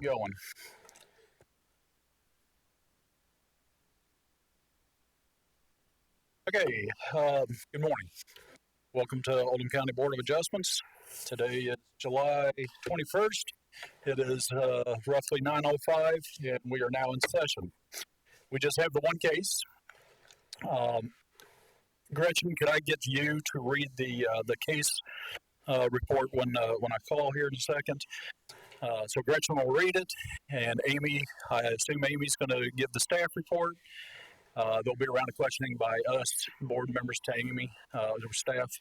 going. Okay, good morning. Welcome to Oldham County Board of Adjustments. Today is July 21st. It is roughly 9:05, and we are now in session. We just have the one case. Gretchen, could I get you to read the case report when I call here in a second? So Gretchen will read it, and Amy, I assume Amy's going to give the staff report. There'll be a round of questioning by us, board members, to Amy, or staff.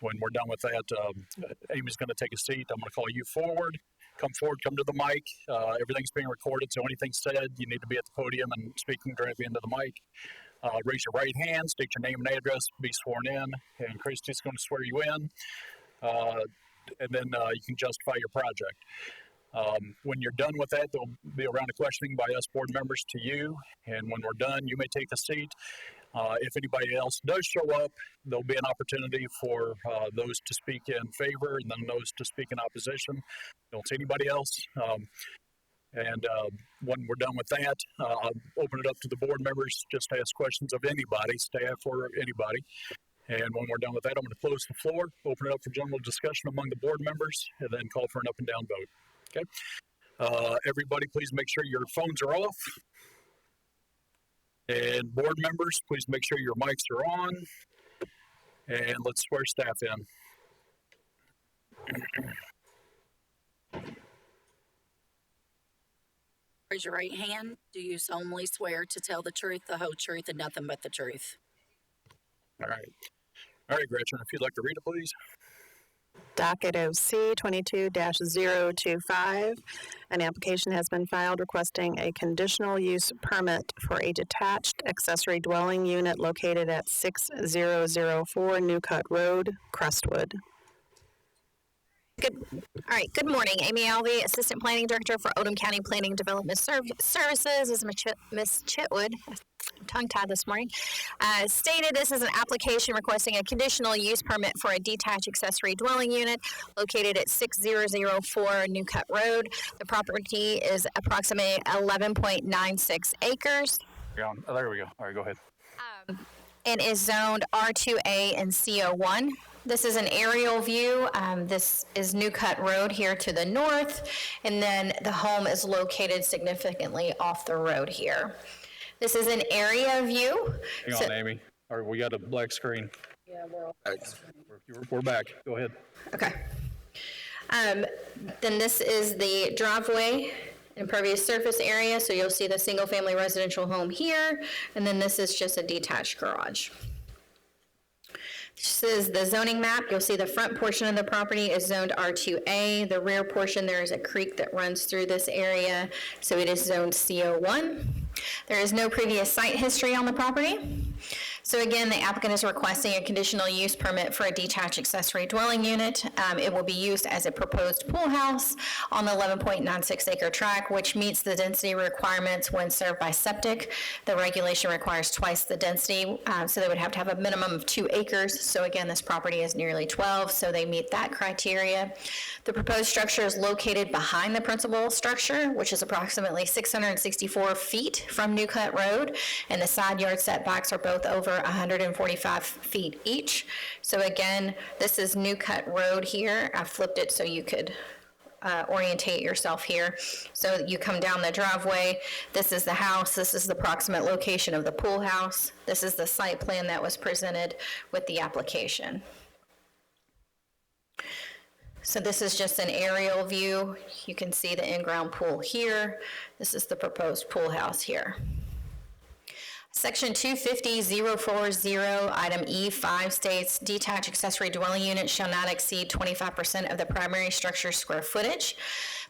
When we're done with that, Amy's going to take a seat. I'm going to call you forward. Come forward, come to the mic. Everything's being recorded, so anything said, you need to be at the podium and speaking directly into the mic. Raise your right hand, state your name and address, be sworn in, and Christy's going to swear you in. And then you can justify your project. When you're done with that, there'll be a round of questioning by us board members to you, and when we're done, you may take a seat. If anybody else does show up, there'll be an opportunity for those to speak in favor and then those to speak in opposition. Don't see anybody else. And when we're done with that, I'll open it up to the board members just to ask questions of anybody, staff or anybody. And when we're done with that, I'm going to close the floor, open it up for general discussion among the board members, and then call for an up and down vote. Okay. Everybody, please make sure your phones are off. And board members, please make sure your mics are on. And let's swear staff in. Raise your right hand. Do you solemnly swear to tell the truth, the whole truth, and nothing but the truth? All right. All right, Gretchen, if you'd like to read it, please. Docket OC 22-025. An application has been filed requesting a conditional use permit for a detached accessory dwelling unit located at 6004 New Cut Road, Crestwood. All right, good morning. Amy Alvey, Assistant Planning Director for Oldham County Planning Development Services. This is Ms. Chitwood. I'm tongue-tied this morning. Stated, this is an application requesting a conditional use permit for a detached accessory dwelling unit located at 6004 New Cut Road. The property is approximately 11.96 acres. Oh, there we go. All right, go ahead. And is zoned R2A and CO1. This is an aerial view. This is New Cut Road here to the north, and then the home is located significantly off the road here. This is an area view. Hang on, Amy. All right, we got a black screen. Yeah, we're all We're back. Go ahead. Okay. Then this is the driveway impervious surface area, so you'll see the single-family residential home here, and then this is just a detached garage. This is the zoning map. You'll see the front portion of the property is zoned R2A. The rear portion, there is a creek that runs through this area, so it is zoned CO1. There is no previous site history on the property. So again, the applicant is requesting a conditional use permit for a detached accessory dwelling unit. It will be used as a proposed pool house on the 11.96 acre tract, which meets the density requirements when served by septic. The regulation requires twice the density, so they would have to have a minimum of 2 acres. So again, this property is nearly 12, so they meet that criteria. The proposed structure is located behind the principal structure, which is approximately 664 feet from New Cut Road, and the side yard setbacks are both over 145 feet each. So again, this is New Cut Road here. I flipped it so you could orientate yourself here. So you come down the driveway. This is the house. This is the approximate location of the pool house. This is the site plan that was presented with the application. So this is just an aerial view. You can see the in-ground pool here. This is the proposed pool house here. Section 250.040, item E5 states, detached accessory dwelling unit shall not exceed 25% of the primary structure's square footage.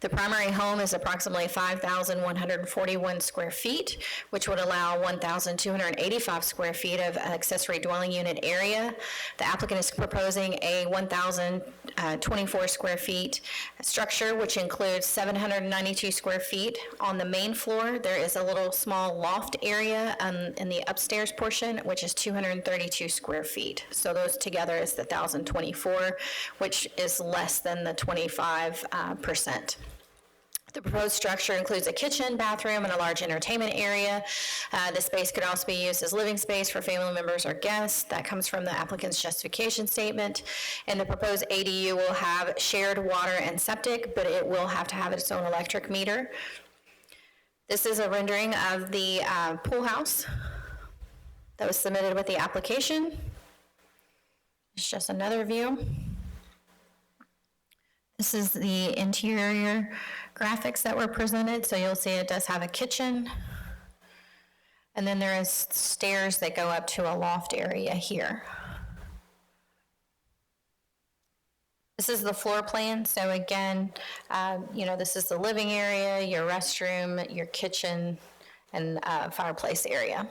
The primary home is approximately 5,141 square feet, which would allow 1,285 square feet of accessory dwelling unit area. The applicant is proposing a 1,024 square feet structure, which includes 792 square feet. On the main floor, there is a little small loft area in the upstairs portion, which is 232 square feet. So those together is the 1,024, which is less than the 25%. The proposed structure includes a kitchen, bathroom, and a large entertainment area. The space could also be used as living space for family members or guests. That comes from the applicant's justification statement. And the proposed ADU will have shared water and septic, but it will have to have its own electric meter. This is a rendering of the pool house that was submitted with the application. It's just another view. This is the interior graphics that were presented. So you'll see it does have a kitchen. And then there is stairs that go up to a loft area here. This is the floor plan. So again, this is the living area, your restroom, your kitchen, and fireplace area.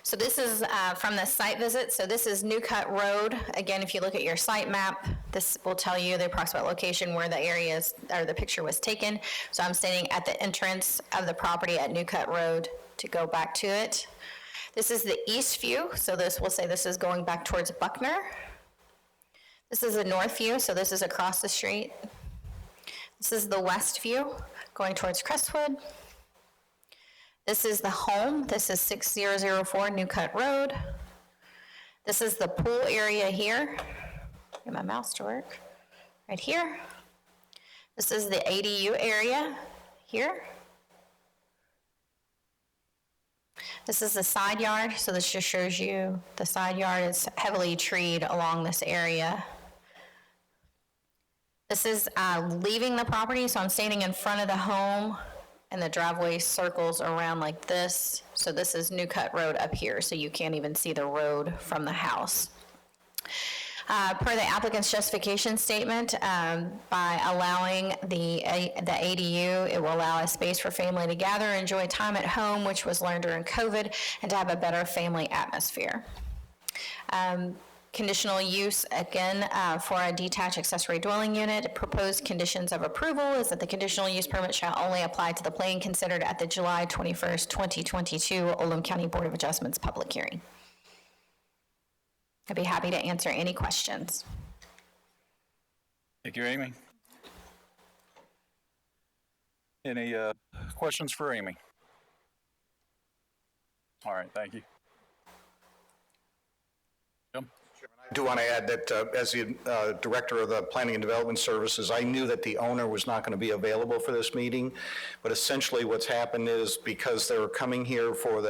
So this is from the site visit. So this is New Cut Road. Again, if you look at your site map, this will tell you the approximate location where the areas or the picture was taken. So I'm standing at the entrance of the property at New Cut Road to go back to it. This is the east view. So we'll say this is going back towards Buckner. This is the north view. So this is across the street. This is the west view going towards Crestwood. This is the home. This is 6004 New Cut Road. This is the pool area here. Get my mouse to work. Right here. This is the ADU area here. This is the side yard. So this just shows you the side yard is heavily treed along this area. This is leaving the property. So I'm standing in front of the home. And the driveway circles around like this. So this is New Cut Road up here, so you can't even see the road from the house. Per the applicant's justification statement, by allowing the ADU, it will allow a space for family to gather and enjoy time at home, which was learned during COVID, and to have a better family atmosphere. Conditional use, again, for a detached accessory dwelling unit. Proposed conditions of approval is that the conditional use permit shall only apply to the plan considered at the July 21st, 2022 Oldham County Board of Adjustments public hearing. I'd be happy to answer any questions. Thank you, Amy. Any questions for Amy? All right, thank you. Jim? I do want to add that as the Director of the Planning and Development Services, I knew that the owner was not going to be available for this meeting, but essentially what's happened is because they were coming here for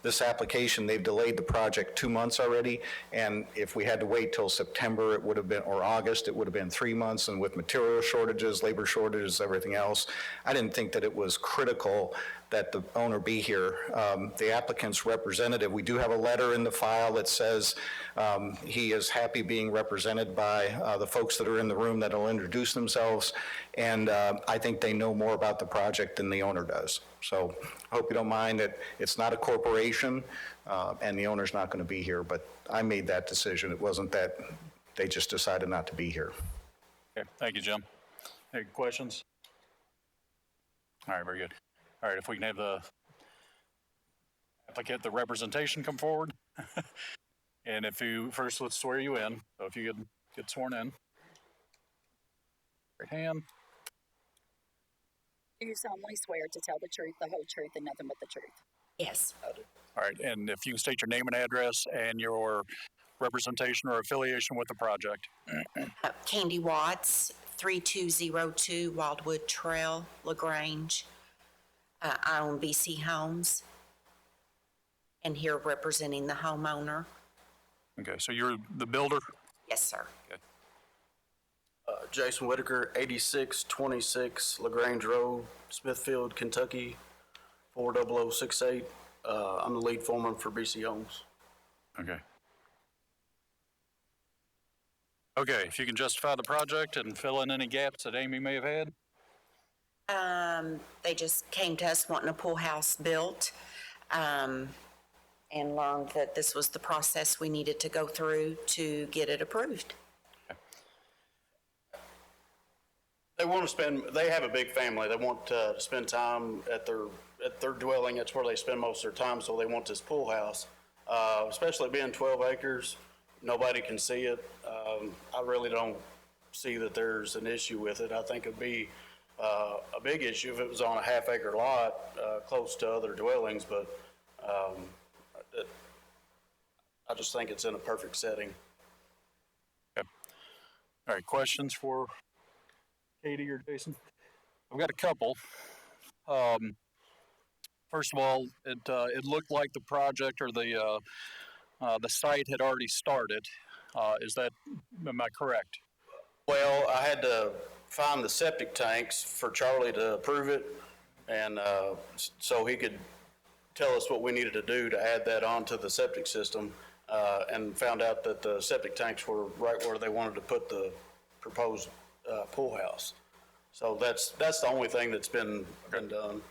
this application, they've delayed the project 2 months already, and if we had to wait till September, it would have been, or August, it would have been 3 months, and with material shortages, labor shortages, everything else, I didn't think that it was critical that the owner be here. The applicant's representative, we do have a letter in the file that says he is happy being represented by the folks that are in the room that will introduce themselves, and I think they know more about the project than the owner does. So I hope you don't mind that it's not a corporation and the owner's not going to be here, but I made that decision. It wasn't that they just decided not to be here. Okay, thank you, Jim. Any questions? All right, very good. All right, if we can have the applicant, the representation come forward. And if you, first let's swear you in. So if you could get sworn in. Right hand. Do you solemnly swear to tell the truth, the whole truth, and nothing but the truth? Yes. All right, and if you can state your name and address and your representation or affiliation with the project. Candy Watts, 3202 Wildwood Trail, LaGrange. I own BC Homes and here representing the homeowner. Okay, so you're the builder? Yes, sir. Okay. Jason Whitaker, 8626 LaGrange Road, Smithfield, Kentucky, 40068. I'm the lead foreman for BC Homes. Okay. Okay, if you can justify the project and fill in any gaps that Amy may have had. They just came to us wanting a pool house built, and learned that this was the process we needed to go through to get it approved. They want to spend, they have a big family. They want to spend time at their dwelling. That's where they spend most of their time, so they want this pool house. Especially being 12 acres, nobody can see it. I really don't see that there's an issue with it. I think it'd be a big issue if it was on a half-acre lot, close to other dwellings, but it- I just think it's in a perfect setting. Okay. All right, questions for Katie or Jason? I've got a couple. First of all, it looked like the project or the site had already started. Am I correct? Well, I had to find the septic tanks for Charlie to approve it, and so he could tell us what we needed to do to add that onto the septic system, and found out that the septic tanks were right where they wanted to put the proposed pool house. So that's the only thing that's been done.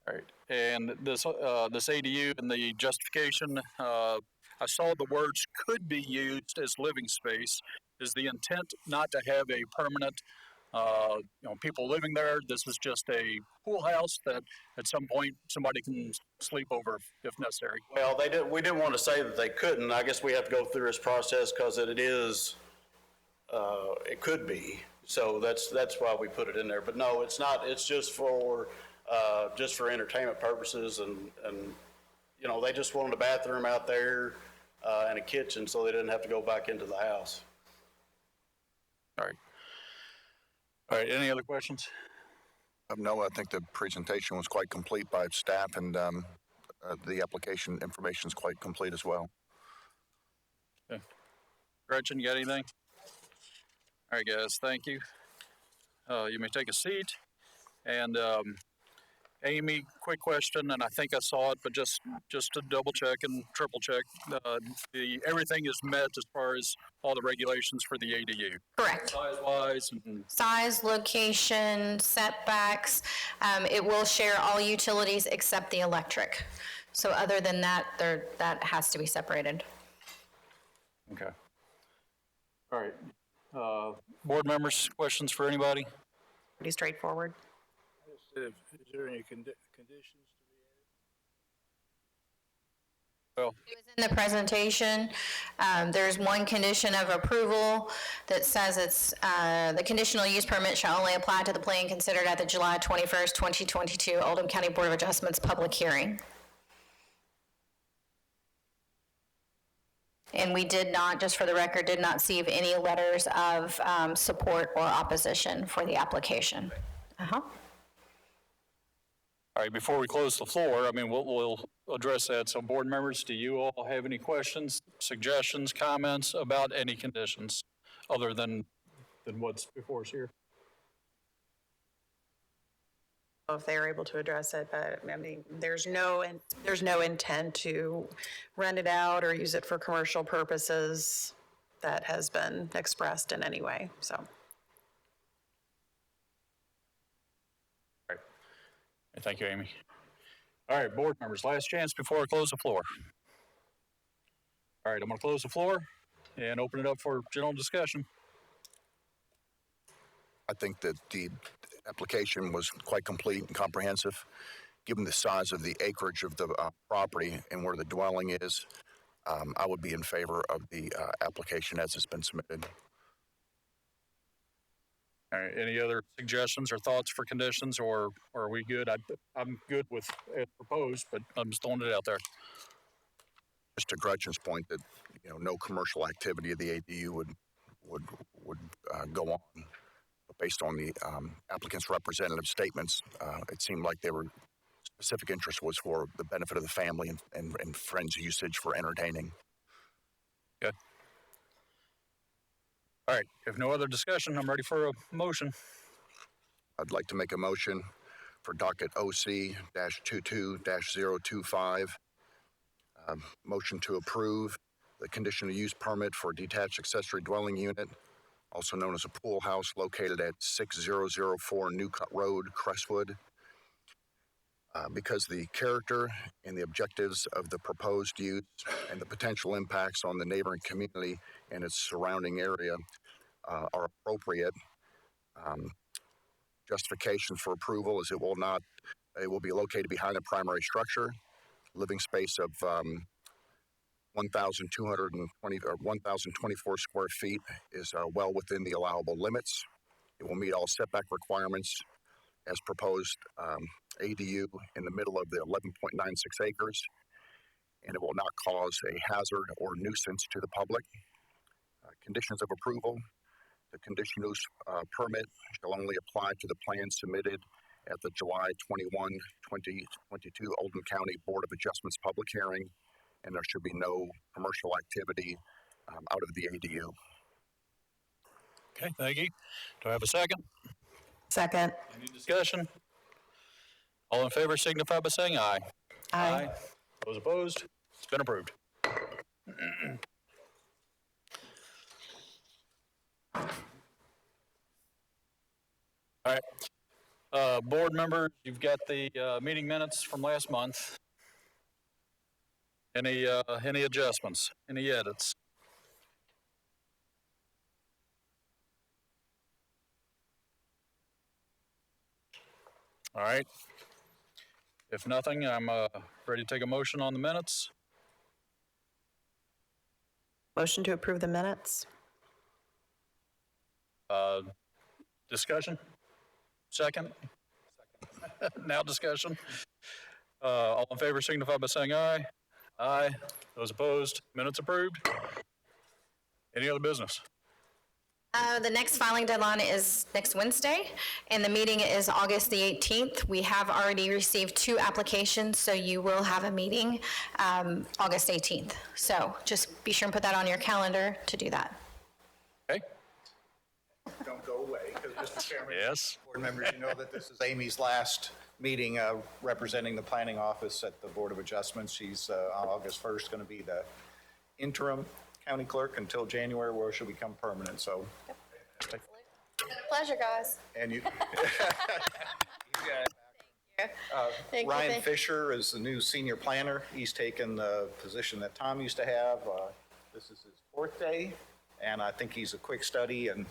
All right, and this ADU and the justification, I saw the words could be used as living space. Is the intent not to have a permanent, people living there? This is just a pool house that at some point somebody can sleep over if necessary. Well, we didn't want to say that they couldn't. I guess we have to go through this process because it could be. So that's why we put it in there. But no, it's not. It's just for entertainment purposes, and they just wanted a bathroom out there and a kitchen, so they didn't have to go back into the house. All right. All right. Any other questions? No, I think the presentation was quite complete by staff, and the application information is quite complete as well. Okay. Gretchen, you got anything? All right, guys. Thank you. You may take a seat. And Amy, quick question, and I think I saw it, but just to double check and triple check, everything is met as far as all the regulations for the ADU. Correct. Size-wise and Size, location, setbacks. It will share all utilities except the electric. So other than that, that has to be separated. okay. All right. Board members, questions for anybody? Pretty straightforward. Is there any conditions to be added? Well, It was in the presentation. There's one condition of approval that says the conditional use permit shall only apply to the plan considered at the July 21st, 2022 Oldham County Board of Adjustments public hearing. And we did not, just for the record, did not receive any letters of support or opposition for the application. all right, before we close the floor, I mean, we'll address that. So board members, do you all have any questions, suggestions, comments about any conditions other than what's before us here? If they were able to address it, but I mean, there's no intent to rent it out or use it for commercial purposes that has been expressed in any way, so. Thank you, Amy. All right, board members, last chance before I close the floor. All right, I'm going to close the floor and open it up for general discussion. I think that the application was quite complete and comprehensive. Given the size of the acreage of the property and where the dwelling is, I would be in favor of the application as it's been submitted. All right, any other suggestions or thoughts for conditions, or are we good? I'm good with it proposed, but I'm just throwing it out there. Just to Gretchen's point that, no commercial activity of the ADU would go on. But based on the applicant's representative statements, it seemed like specific interest was for the benefit of the family and friends' usage for entertaining. Okay. All right, if no other discussion, I'm ready for a motion. I'd like to make a motion for docket OC-22-025. Motion to approve the conditional use permit for a detached accessory dwelling unit, also known as a pool house, located at 6004 New Cut Road, Crestwood. Because the character and the objectives of the proposed use and the potential impacts on the neighboring community and its surrounding area are appropriate. Justification for approval is it will be located behind the primary structure. Living space of 1,220 or 1,024 square feet is well within the allowable limits. It will meet all setback requirements as proposed ADU in the middle of the 11.96 acres, and it will not cause a hazard or nuisance to the public. Conditions of approval: the conditional use permit shall only apply to the plan submitted at the July 21, 2022 Oldham County Board of Adjustments public hearing, and there should be no commercial activity out of the ADU. Okay, thank you. Do I have a second? Second. Any discussion? All in favor signify by saying aye. Aye. Those opposed? It's been approved. All right. Board members, you've got the meeting minutes from last month. Any adjustments? Any edits? All right. If nothing, I'm ready to take a motion on the minutes. Motion to approve the minutes? Discussion? Second? Now discussion? All in favor signify by saying aye. Aye. Those opposed? Minutes approved. Any other business? The next filing deadline is next Wednesday, and the meeting is August the 18th. We have already received 2 applications, so you will have a meeting August 18th. So just be sure and put that on your calendar to do that. Okay. Don't go away, because Mr. Chairman. Yes. Board members, you know that this is Amy's last meeting representing the planning office at the Board of Adjustments. She's on August 1st going to be the interim county clerk until January, where she'll become permanent, so. Pleasure, guys. And you. Thank you. Ryan Fisher is the new senior planner. He's taken the position that Tom used to have. This is his 4th day, and I think he's a quick study, and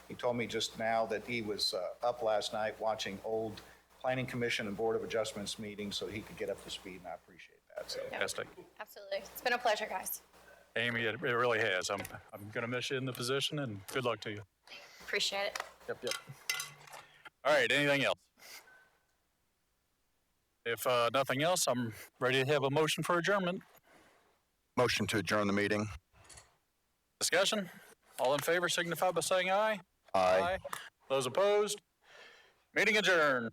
he told me just now that he was up last night watching old Planning Commission and Board of Adjustments meetings so he could get up to speed, and I appreciate that. So. Fantastic. Absolutely. It's been a pleasure, guys. Amy, it really has. I'm going to miss you in the position, and good luck to you. Appreciate it. Yep. All right, anything else? If nothing else, I'm ready to have a motion for adjournment. Motion to adjourn the meeting. Discussion? All in favor signify by saying aye. Aye. Those opposed? Meeting adjourned.